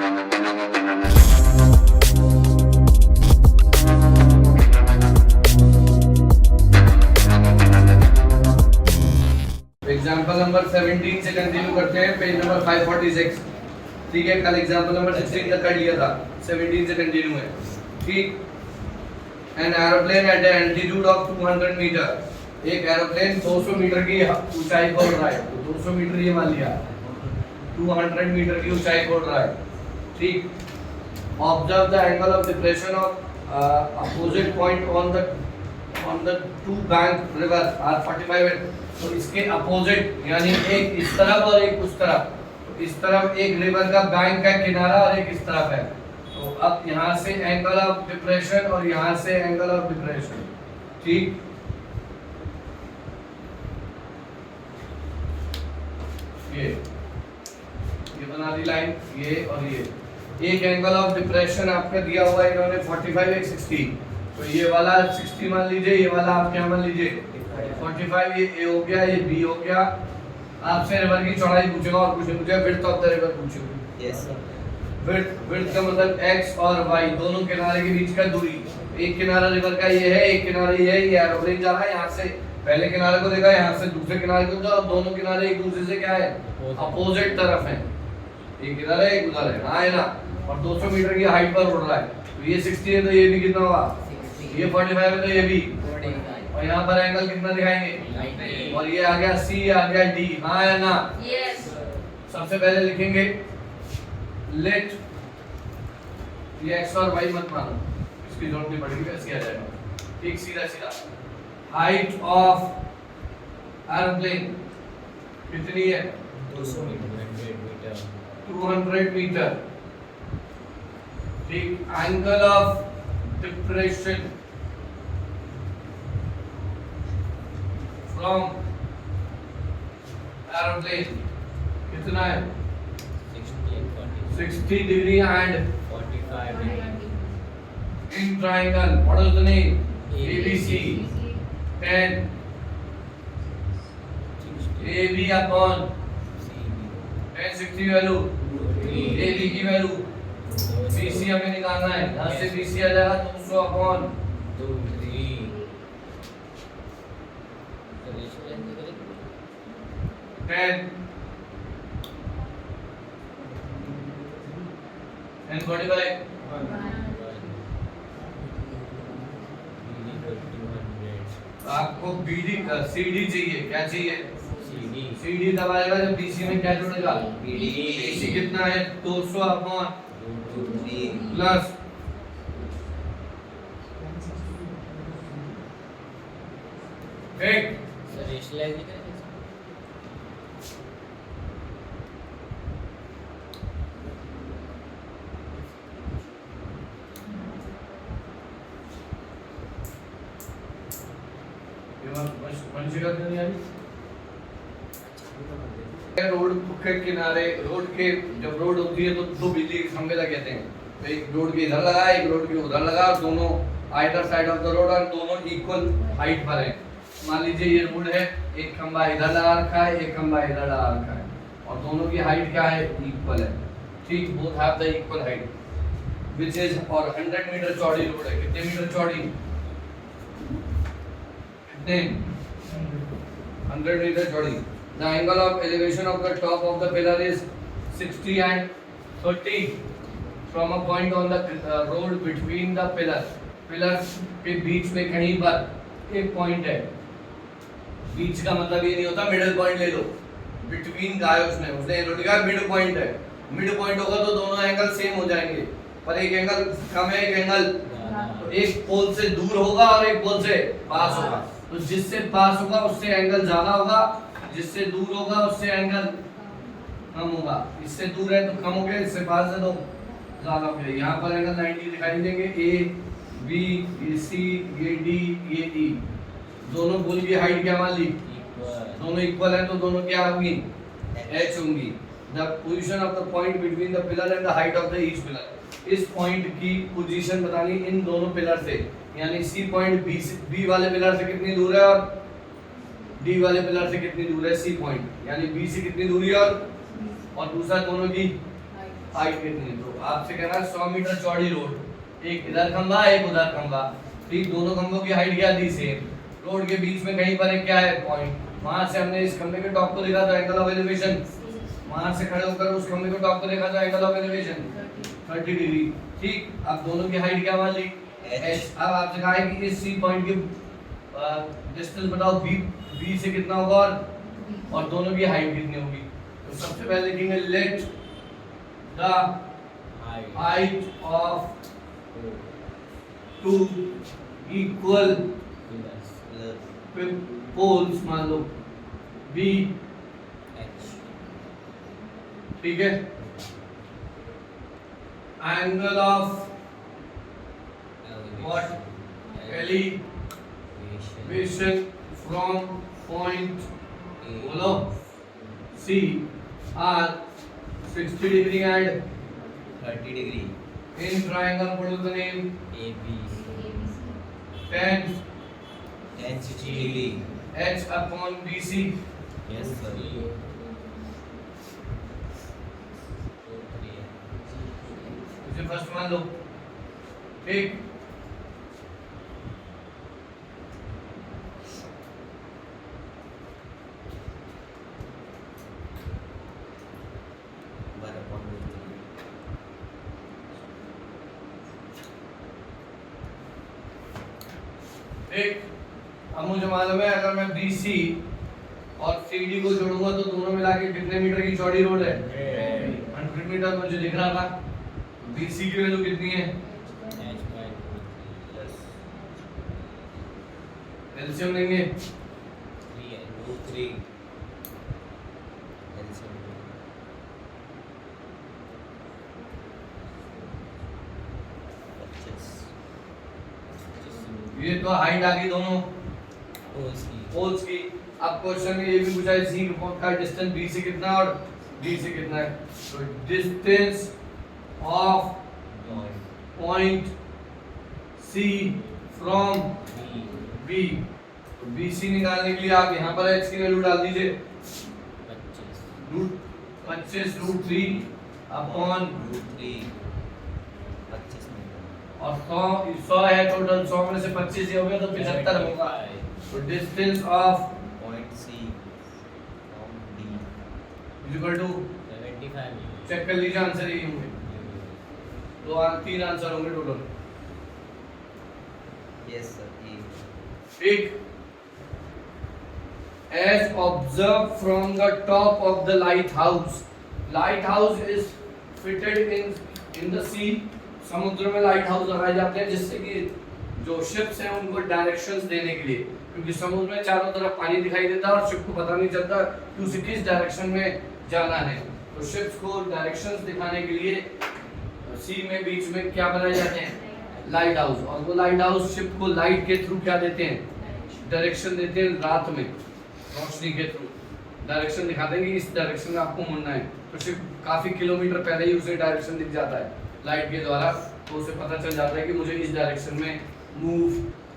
Example number 17 से continue करते हैं, पेज नंबर 546। ठीक है, कल एग्जाम्पल नंबर 16 तक कर लिया था, 17 से कंटिन्यू है। ठीक, an aeroplane at altitude of 200 metre, एक एरोप्लेन 200 मीटर की ऊंचाई पर उड़ रहा है। तो 200 मीटर ये मान लिया, 200 मीटर की ऊंचाई पर उड़ रहा है। ठीक, observe the angle of depression of opposite point on the two bank river are 45। तो इसके अपोजिट यानी एक इस तरफ और एक उस तरफ, तो इस तरफ एक रिवर का बैंक का किनारा और एक इस तरफ है। तो अब यहाँ से एंगल ऑफ डिप्रेशन और यहाँ से एंगल ऑफ डिप्रेशन। ठीक, ये बना दी लाइन, ये और ये। एक एंगल ऑफ डिप्रेशन आपका दिया हुआ है इन्होंने 45 एक 60। तो ये वाला 60 मान लीजिए, ये वाला आप क्या मान लीजिए 45। ये ए हो गया, ये बी हो गया। आपसे रिवर की चौड़ाई पूछेगा और कुछ नहीं पूछेगा, विड्थ ऑफ द रिवर पूछेगा। यस विड्थ का मतलब x और y दोनों किनारे के बीच का दूरी। एक किनारा रिवर का ये है, एक किनारा ये है। ये एरोप्लेन जा रहा है यहाँ से पहले किनारे को देखा, यहाँ से दूसरे किनारे को देखा, और दोनों किनारे एक दूसरे से क्या है अपोजिट तरफ है। एक इधर है एक उधर है, हाँ है ना। और 200 मीटर की हाइट पर उड़ रहा है। तो ये 60 है तो ये भी कितना होगा, ये 45 है तो ये भी। और यहाँ पर एंगल कितना दिखाएंगे, और ये आ गया सी, आ गया डी, हाँ है ना। यस। सबसे पहले लिखेंगे लेट, ये एक्स और वाई मत मानो, इसकी जरूरत नहीं पड़ेगी, वैसे आ जाएगा। ठीक, सीधा सीधा हाइट ऑफ एरोप्लेन कितनी है 200 मीटर 200 मीटर। ठीक, angle of depression from aeroplane कितना है 60 degree and 45 in triangle, what is the name? ABC. 10 AB upon 10 60 value, AB की वैल्यू, BC हमें निकालना है। यहाँ से BC आ जाएगा 200 अपॉन 10 and 45। आपको BD CD चाहिए, क्या चाहिए CD दबाएगा जब BC में क्या जुड़ेगा BC कितना है 200 अपॉन प्लस एक रोड के किनारे, रोड के जब रोड होती है तो दो बिजली के खंभे लगे रहते हैं। तो एक रोड के इधर लगा, एक रोड के उधर लगा, और दोनों either side of the road और दोनों इक्वल हाइट पर है। मान लीजिए ये रोड है, एक खंभा इधर लगा रखा है, एक खंभा इधर लगा रखा है, और दोनों की हाइट क्या है इक्वल है। ठीक, both have the equal height which is, और 100 मीटर चौड़ी रोड है। कितने मीटर चौड़ी, कितने 100 मीटर चौड़ी। The angle of elevation of the top of the pillar is 60 and 30 from a point on the road between the pillars. Pillars के बीच में कहीं पर एक पॉइंट है। बीच का मतलब ये नहीं होता मिडिल पॉइंट ले लो, बिटवीन का है उसने लिखा मिड पॉइंट है। मिड पॉइंट होगा तो दोनों एंगल सेम हो जाएंगे, पर एक एंगल कम है, एक एंगल तो एक पोल से दूर होगा और एक पोल से पास होगा। तो जिससे पास होगा उससे एंगल ज्यादा होगा, जिससे दूर होगा उससे एंगल कम होगा। इससे दूर है तो कम हो गया, इससे पास है तो ज्यादा हो गया। यहाँ पर एंगल 90 दिखाई देंगे, ए बी, ये सी, ये डी, ये ई। दोनों पुल की हाइट क्या मान ली, दोनों इक्वल है तो दोनों क्या होंगी h होंगी। The position of the point between the pillar and the height of the each pillar. इस पॉइंट की पोजीशन बतानी इन दोनों पिलर से, यानी सी पॉइंट बी वाले पिलर से कितनी दूर है और डी वाले पिलर से कितनी दूर है सी पॉइंट, यानी बी से कितनी दूरी और दूसरा दोनों की हाइट कितनी है? तो आपसे कह रहा है 100 मीटर चौड़ी रोड, एक इधर खंभा एक उधर खंभा, ठीक, दोनों खंभों की हाइट क्या दी सेम, रोड के बीच में कहीं पर एक क्या है पॉइंट, वहां से हमने इस खंभे के टॉप को देखा तो एंगल ऑफ एलिवेशन, वहां से खड़े होकर उस खंभे को टॉप को देखा तो एंगल ऑफ एलिवेशन 30 डिग्री, ठीक। अब दोनों की हाइट क्या मान ली h। अब आपसे कहा है कि इस सी पॉइंट की डिस्टेंस बताओ b से कितना होगा और दोनों की हाइट कितनी होगी। तो सबसे पहले लिखेंगे let the height of two equal poles मान लो b, ठीक है। Angle of what elevation from point बोलो C are 60 degree and 30 degree. in triangle what is the name AB. tan 60 degree. H upon BC। Yes sir. इसे first मान लो, ठीक। ठीक, अब मुझे मालूम है अगर मैं BC और CD को जोड़ूंगा तो दोनों मिला के कितने मीटर की चौड़ी रोड है 100 मीटर मुझे दिख रहा था। BC की वैल्यू कितनी है एलसीएम लेंगे 3 ये तो हाइट आ गई दोनों पोल्स की। अब क्वेश्चन में ये भी पूछा है सी का डिस्टेंस बी से कितना और डी से कितना है। तो distance of point C from B, तो बी सी निकालने के लिए आप यहाँ पर एच की वैल्यू डाल दीजिए 25 रूट 3 अपॉन और 100 है टोटल, 100 में से 25 ये हो गया तो 75 होगा। तो distance of point C from D equal to 75। Check कर लीजिए आंसर यही होंगे, तो 3 आंसर होंगे टोटल। Yes sir. ठीक, as observed from the top of the lighthouse, lighthouse is fitted in the sea। समुद्र में लाइट हाउस लगाए जाते हैं जिससे कि जो शिप्स हैं उनको डायरेक्शंस देने के लिए, क्योंकि समुद्र में चारों तरफ पानी दिखाई देता है और शिप को पता नहीं चलता कि उसे किस डायरेक्शन में जाना है। तो शिप्स को डायरेक्शंस दिखाने के लिए सी में बीच में क्या बनाए जाते हैं लाइट हाउस, और वो लाइट हाउस शिप को लाइट के थ्रू क्या देते हैं डायरेक्शन देते हैं, रात में रोशनी के थ्रू डायरेक्शन दिखाते हैं कि इस डायरेक्शन में आपको मुड़ना है। तो शिप काफी किलोमीटर पहले ही उसे डायरेक्शन दिख जाता है लाइट के द्वारा, तो उसे पता चल जाता है कि मुझे इस डायरेक्शन में मूव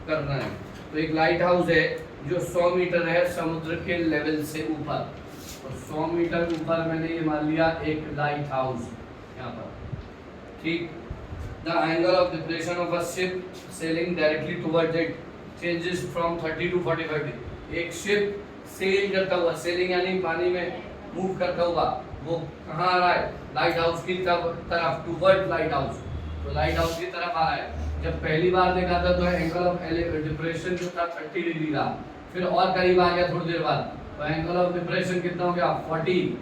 करना है। तो एक लाइट हाउस है जो 100 मीटर है समुद्र के लेवल से ऊपर, और 100 मीटर ऊपर मैंने ये मान लिया एक लाइट हाउस यहाँ पर, ठीक। The angle of depression of a ship sailing directly towards it changes from 30 to 45 degree. एक शिप सेल करता हुआ, सेलिंग यानी पानी में मूव करता हुआ, वो कहाँ आ रहा है लाइट हाउस की तरफ, टुवर्ड लाइट हाउस, तो लाइट हाउस की तरफ आ रहा है। जब पहली बार देखा था तो एंगल ऑफ डिप्रेशन जो था 30 डिग्री था, फिर और करीब आ गया थोड़ी देर बाद, तो एंगल ऑफ डिप्रेशन कितना हो गया 40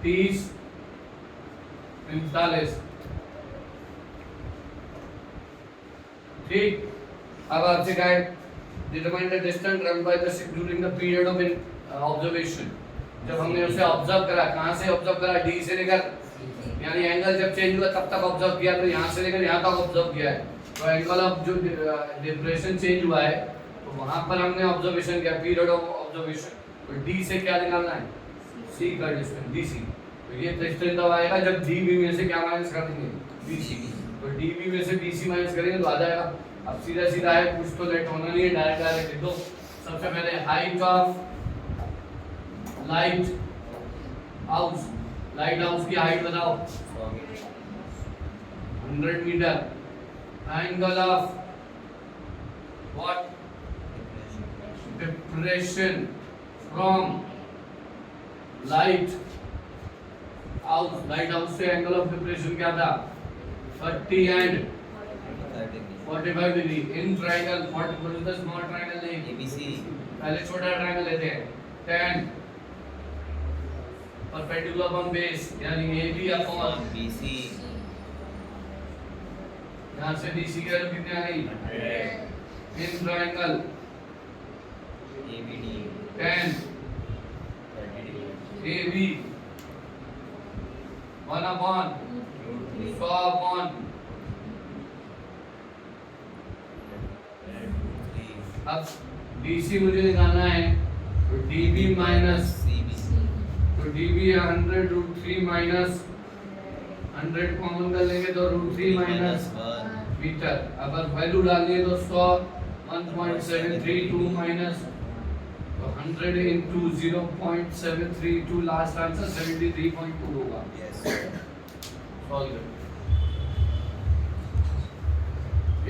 30 45, ठीक। अब आपसे कहा है determine the distance run by the ship during the period of observation. जब हमने उसे ऑब्जर्व करा, कहां से ऑब्जर्व करा डी से लेकर, यानी एंगल जब चेंज हुआ तब तक ऑब्जर्व किया, तो यहां से लेकर यहां तक ऑब्जर्व किया है। तो एंगल ऑफ जो डिप्रेशन चेंज हुआ है तो वहां पर हमने ऑब्जर्वेशन किया, पीरियड ऑफ ऑब्जर्वेशन। तो डी से क्या निकालना है सी का डिस्टेंस डीसी। तो ये डिस्टेंस तब आएगा जब डीबी में से क्या माइनस कर देंगे बीसी, तो डीबी में से बीसी माइनस करेंगे तो आ जाएगा। अब सीधा सीधा है, कुछ तो लेट होना नहीं है, डायरेक्ट डायरेक्ट लिख दो। सबसे पहले height of lighthouse, lighthouse की हाइट बताओ 100 metre. Angle of what depression from lighthouse से एंगल ऑफ डिप्रेशन क्या था 30 and 45 degree. In triangle what is the small triangle name ABC. पहले छोटा ट्रायंगल लेते हैं. 10 परपेंडिकुलर अपॉन बेस यानी AB अपॉन BC. यहाँ से BC की वैल्यू कितनी आ गई 100. In triangle ABD. 10 30 degree. AB 1 upon 100 upon. अब DC मुझे निकालना है तो DB माइनस CB. तो DB है 100 रूट 3 माइनस 100 कॉमन कर लेंगे तो रूट 3 माइनस 1. मीटर. अगर वैल्यू डालनी है तो 100 1.732 माइनस तो 100 into 0.732 लास्ट आंसर 73.2 होगा. Yes. Solve it.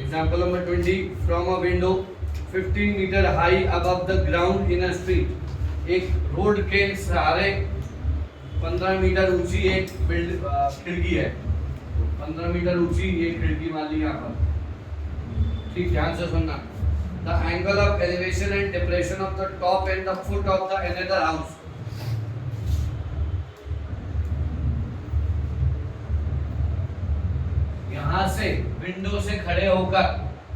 Example number 20. From a window 15 meter high above the ground in a street. एक रोड के सहारे 15 मीटर ऊंची एक खिड़की है. 15 मीटर ऊंची ये खिड़की मान ली यहाँ पर. ठीक, ध्यान से सुनना. The angle of elevation and depression of the top and the foot of the another house. यहाँ से विंडो से खड़े होकर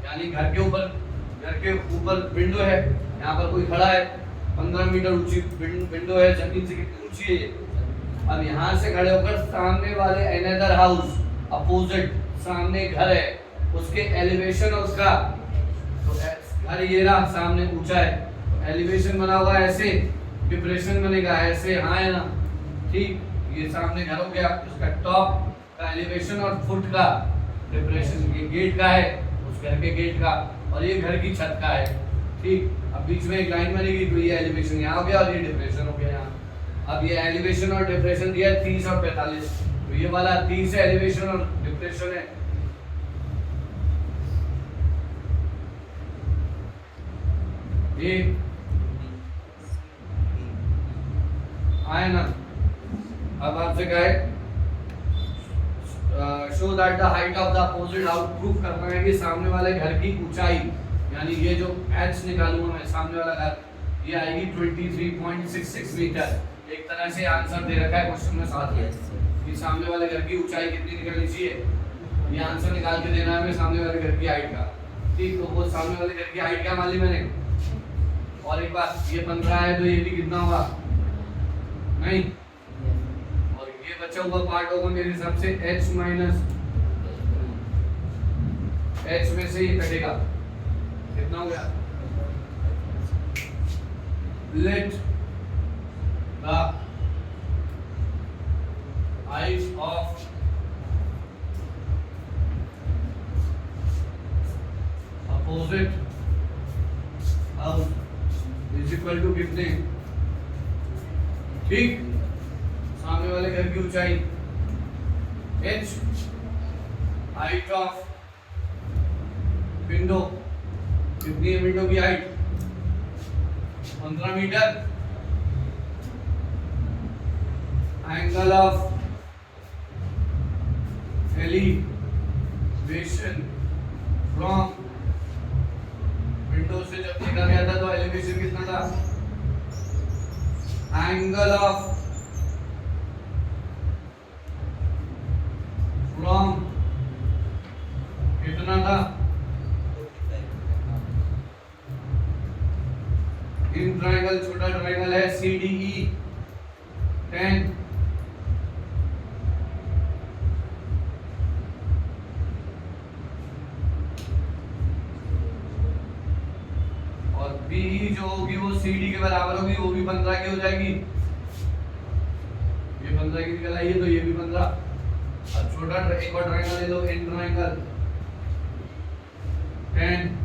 यानी घर के ऊपर विंडो है. यहाँ पर कोई खड़ा है 15 मीटर ऊंची विंडो है. जमीन से कितनी ऊंची है ये. अब यहाँ से खड़े होकर सामने वाले अनदर हाउस अपोजिट सामने घर है उसके एलिवेशन और उसका तो घर ये रहा सामने ऊंचा है तो एलिवेशन बना हुआ है ऐसे. डिप्रेशन बनेगा ऐसे. हाँ है ना. ठीक, ये सामने घर हो गया. उसका टॉप का एलिवेशन और फुट का डिप्रेशन ये गेट का है उस घर के गेट का और ये घर की छत का है. ठीक, अब बीच में एक लाइन बनेगी तो ये एलिवेशन यहाँ हो गया और ये डिप्रेशन हो गया यहाँ. अब ये एलिवेशन और डिप्रेशन दिया है 30 और 45 तो ये वाला 30 है एलिवेशन और डिप्रेशन है. ये आए ना. अब आपसे क्या है show that the height of the opposite house. Proof करना है कि सामने वाले घर की ऊंचाई यानी ये जो h निकालूंगा मैं सामने वाला घर ये आएगी 23.66 मीटर. एक तरह से आंसर दे रखा है क्वेश्चन में साथ में कि सामने वाले घर की ऊंचाई कितनी निकलनी चाहिए. ये आंसर निकाल के देना है हमें सामने वाले घर की हाइट का. ठीक, तो वो सामने वाले घर की हाइट क्या मान ली मैंने. और एक बात ये 15 है तो ये भी कितना होगा नहीं और ये बचा हुआ पार्ट होगा मेरे हिसाब से h माइनस h में से ये कटेगा. कितना हो गया. Let the height of opposite house is equal to कितने. ठीक, सामने वाले घर की ऊंचाई h हाइट ऑफ विंडो कितनी है. विंडो की height 15 metre. Angle of elevation from window से जब देखा गया था तो एलिवेशन कितना था. एंगल ऑफ फ्रॉम कितना था. इन ट्रायंगल छोटा ट्रायंगल है CDE 10 और BE जो होगी वो CD के बराबर होगी. वो भी 15 की हो जाएगी. ये 15 की निकल आई है तो ये भी 15. अब छोटा एक और ट्रायंगल ले लो इन ट्रायंगल 10 10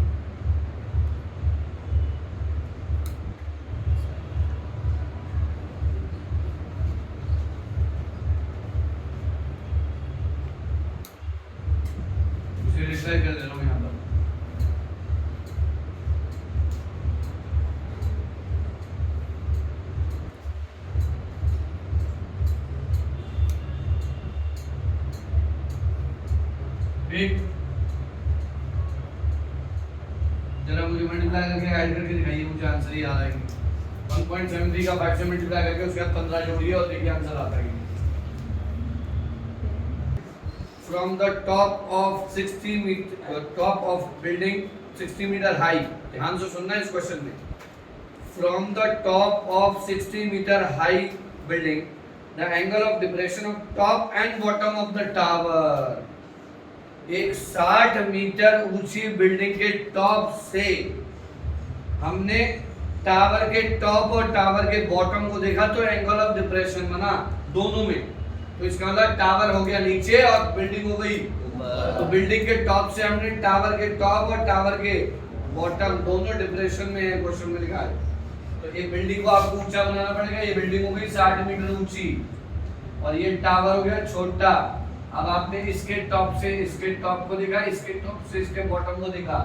एक्सरसाइज कर दे रहा हूँ यहाँ पर। ठीक, जरा मुझे मल्टीप्लाई करके ऐड करके दिखाइए, मुझे आंसर ही याद आएगी। 1.73 का 5 से मल्टीप्लाई करके उसके बाद 15 जोड़िए और देखिए आंसर आता है। From the top of 60 meter, top of building 60 meter high, ध्यान से सुनना इस क्वेश्चन में। From the top of 60 meter high building, the angle of depression of top and bottom of the tower, एक 60 मीटर ऊंची building के top से हमने टावर के टॉप और टावर के बॉटम को देखा तो एंगल ऑफ डिप्रेशन बना दोनों में। तो इसका मतलब टावर हो गया नीचे और बिल्डिंग हो गई ऊपर। तो बिल्डिंग के टॉप से हमने टावर के टॉप और टावर के बॉटम दोनों डिप्रेशन में है, क्वेश्चन में लिखा है। तो ये बिल्डिंग को आपको ऊंचा बनाना पड़ेगा। ये बिल्डिंग हो गई 60 मीटर ऊंची और ये टावर हो गया छोटा। अब आपने इसके टॉप से इसके टॉप को देखा, इसके टॉप से इसके बॉटम को देखा,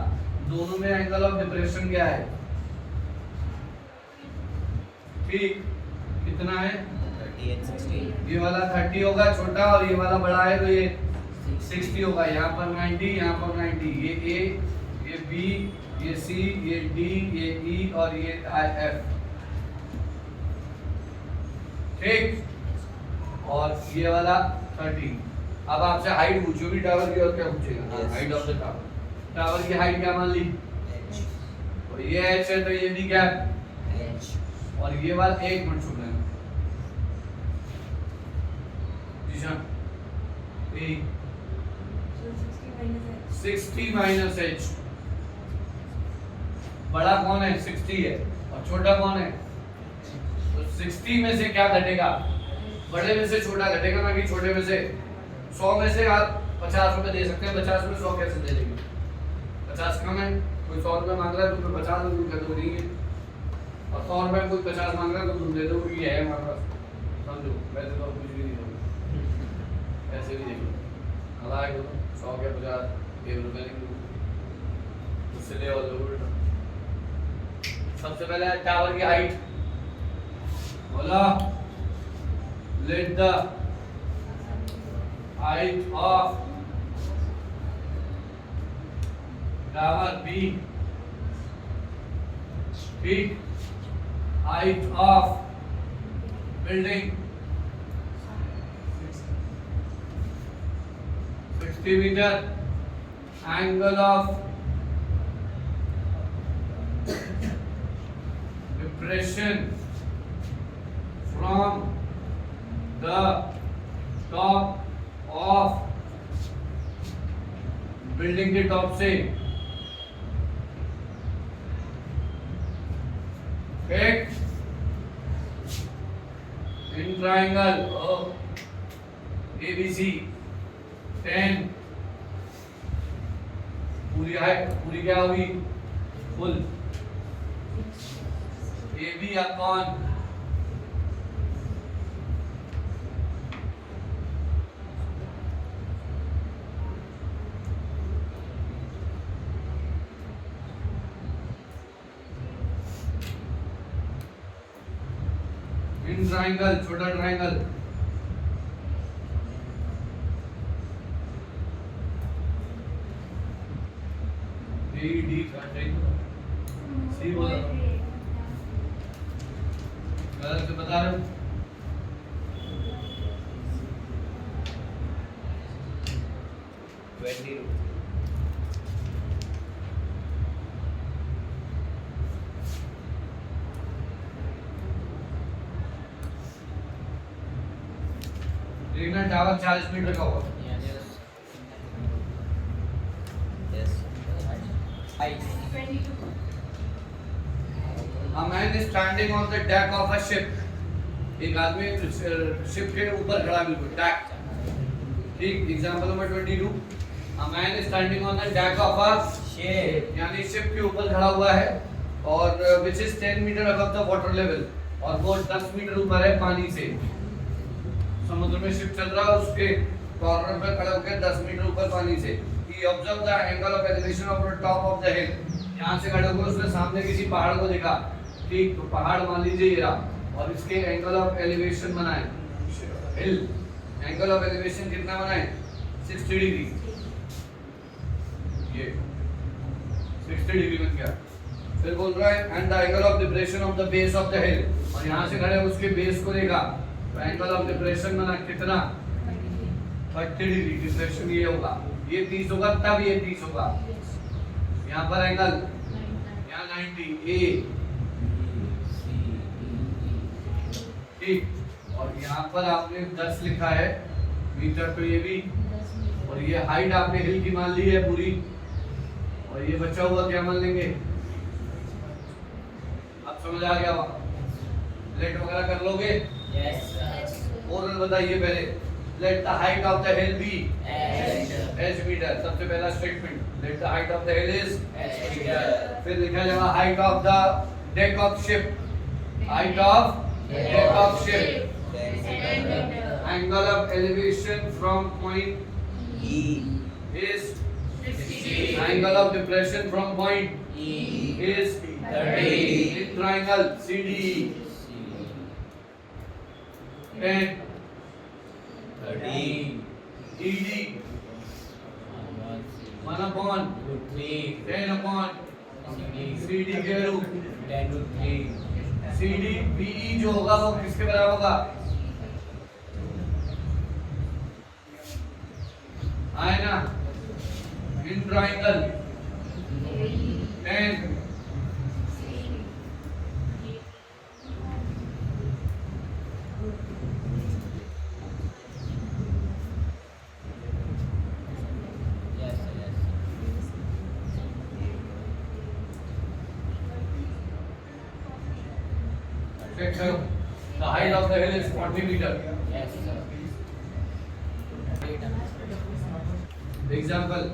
दोनों में एंगल ऑफ डिप्रेशन क्या है? ठीक, कितना है? 30 and 60। ये वाला 30 होगा छोटा और ये वाला बड़ा है तो ये 60 होगा। यहाँ पर 90, यहाँ पर 90। ये A, ये B, ये C, ये D, ये E और ये F। ठीक, और ये वाला 30। अब आपसे हाइट पूछोगी टावर की और क्या पूछेगा? Height of the tower. Tower की हाइट क्या मान ली? H। तो ये h है तो ये भी क्या है? H। और ये वाला 1 मिनट सुन लेना। दिशा ए 60 माइनस h। बड़ा कौन है? 60 है और छोटा कौन है? तो 60 में से क्या घटेगा? बड़े में से छोटा घटेगा ना कि छोटे में से। 100 में से आप 50 रुपए दे सकते हैं, 50 में 100 कैसे दे देंगे? 50 कम है, कोई 100 रुपए मांग रहा है तो तुम्हें 50 रुपए कर दो, नहीं है। और 100 रुपए कोई 50 मांग रहा है तो तुम दे दो कि ये है हमारे पास, समझो। वैसे तो कुछ भी नहीं दोगे, ऐसे भी देखो हला है तो 100 के 50 1 रुपए नहीं दो, उससे ले और लो उल्टा। सबसे पहले टावर की हाइट बोला, let the height of tower B, feet, height of building 60 meter, angle of depression from the top of building के टॉप से एक इन ट्राइंगल ABC 10 पूरी हाइट पूरी क्या होगी? Full AB upon in triangle छोटा ट्राइंगल D C बोला गलत से बता रहे हो? देखना टावर 40 मीटर का होगा। A man is standing on the deck of a ship. एक आदमी शिप के ऊपर खड़ा बिल्कुल डेक। ठीक, example number 22। A man is standing on the deck of a ship, यानी शिप के ऊपर खड़ा हुआ है और which is 10 metre above the water level, और वो 10 मीटर ऊपर है पानी से। समुद्र में शिप चल रहा है, उसके कॉर्नर पे खड़ा होकर 10 मीटर ऊपर पानी से। He observed the angle of elevation of the top of the hill. यहाँ से खड़े होकर उसने सामने किसी पहाड़ को देखा, ठीक, तो पहाड़ मान लीजिए ये रहा, और इसके एंगल ऑफ एलिवेशन बनाए, हिल, एंगल ऑफ एलिवेशन कितना बनाए, 60 डिग्री, ये 60 डिग्री बन गया। फिर बोल रहा है and the angle of depression of the base of the हिल, और यहाँ से खड़े उसके बेस को देखा, तो एंगल ऑफ डिप्रेशन बना कितना, 30 डिग्री, डिप्रेशन ये होगा, ये 30 होगा, तब ये 30 होगा। यहाँ पर एंगल, यहाँ 90 ए, ठीक, और यहाँ पर आपने 10 लिखा है मीटर, तो ये भी, और ये हाइट आपने हिल की मान ली है पूरी, और ये बचा हुआ क्या मान लेंगे, अब समझ आ गया, लेट वगैरह कर लोगे? Yes, sir. और बताइए पहले, let the height of the hill be h metre, सबसे पहला statement, let the height of the hill is H meter. फिर लिखा जाएगा height of the deck of ship, height of deck of ship, angle of elevation from point E. is angle of depression from point E. is 30. in triangle CDE, and 30. ED 1 upon 10 upon CD के रूप, 10 to 3. CD BE जो होगा वो किसके बराबर होगा, आए ना, in triangle 10 Yes, sir, yes. check करो, the height of the hill is 40 meter. Yes, sir. Example,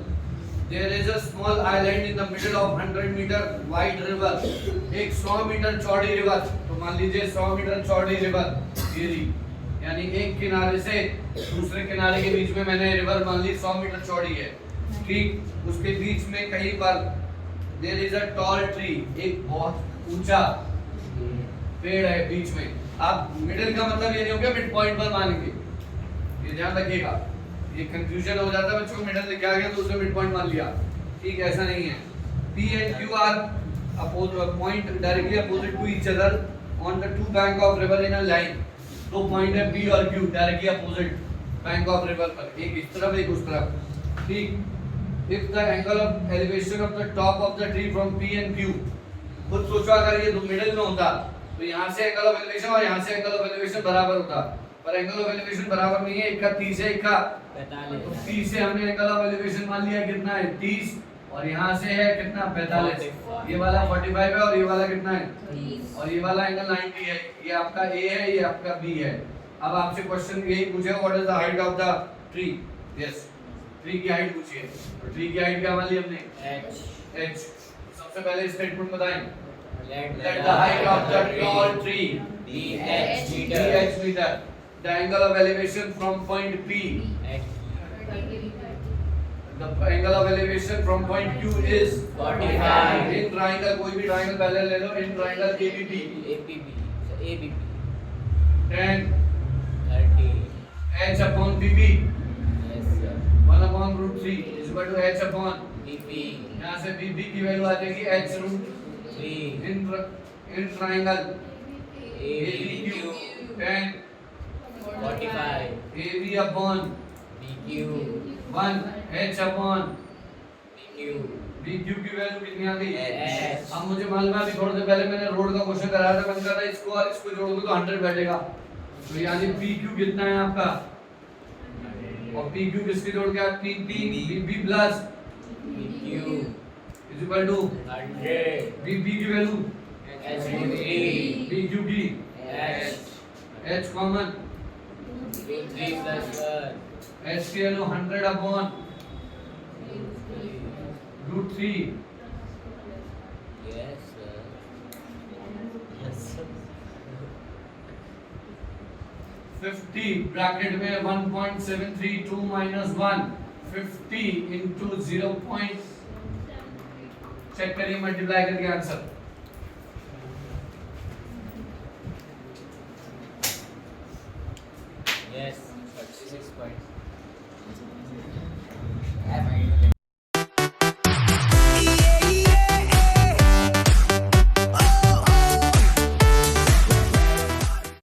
there is a small island in the middle of 100 meter wide river, एक 100 मीटर चौड़ी रिवर, तो मान लीजिए 100 मीटर चौड़ी river ये रही, यानी एक किनारे से दूसरे किनारे के बीच में मैंने रिवर मान ली 100 मीटर चौड़ी है, ठीक, उसके बीच में कहीं पर there is a tall tree, एक बहुत ऊंचा पेड़ है बीच में, आप मिडिल का मतलब ये नहीं हो गया मिड पॉइंट पर मानेंगे, ये ध्यान रखिएगा, ये कंफ्यूजन हो जाता है बच्चों को, मिडिल लिखा गया तो उसने मिड पॉइंट मान लिया, ठीक, ऐसा नहीं है। P and Q are point directly opposite to each other on the two bank of river in a line, दो पॉइंट है P और Q directly opposite bank of river पर, एक इस तरफ एक उस तरफ, ठीक। If the angle of elevation of the top of the tree from P and Q, खुद सोचो अगर ये दो मिडिल में होता तो यहाँ से एंगल ऑफ एलिवेशन और यहाँ से एंगल ऑफ एलिवेशन बराबर होता, पर एंगल ऑफ एलिवेशन बराबर नहीं है, एक का 30 है, एक का 45. 30 से हमने एंगल ऑफ एलिवेशन मान लिया कितना है 30, और यहाँ से है कितना 45, ये वाला 45 है और ये वाला कितना है 30. और ये वाला एंगल 90 है, ये आपका A है, ये आपका B है। अब आपसे क्वेश्चन यही पूछेगा what is the height of the tree, yes, tree की हाइट पूछिए, तो ट्री की हाइट क्या मान ली हमने H. h, सबसे पहले स्टेटमेंट बताएं, Let let the height of the tall tree be H be meter. h meter, the angle of elevation from point P, H. the angle of elevation from point Q is 45. in triangle, कोई भी triangle पहले ले लो, in triangle ABP ABB. So ABB. 10 30. h upon BB Yes, sir. 1 upon root 3 is equal to h upon, BB. यहाँ से BB की value आ जाएगी h root 3. in triangle ABQ. 10 45. AB upon BQ. 1 h upon BQ. BQ की value कितनी आ गई H. अब मुझे मालूम है, अभी थोड़ी देर पहले मैंने रोड का क्वेश्चन कराया था, मैंने कहा था इसको और इसको जोड़ोगे तो 100 बैठेगा, तो यानी PQ कितना है आपका, और PQ किसके जोड़ के आप BB plus BQ. Is equal to 100. BB की वैल्यू H3. BQ की H. H common, 3 plus 1. H की value 100 upon root 3, Yes, sir. Yes, sir. 50 bracket में 1.732 minus 1 50 into 0. चेक करिए मल्टीप्लाई करके आंसर. Yes. 36 points.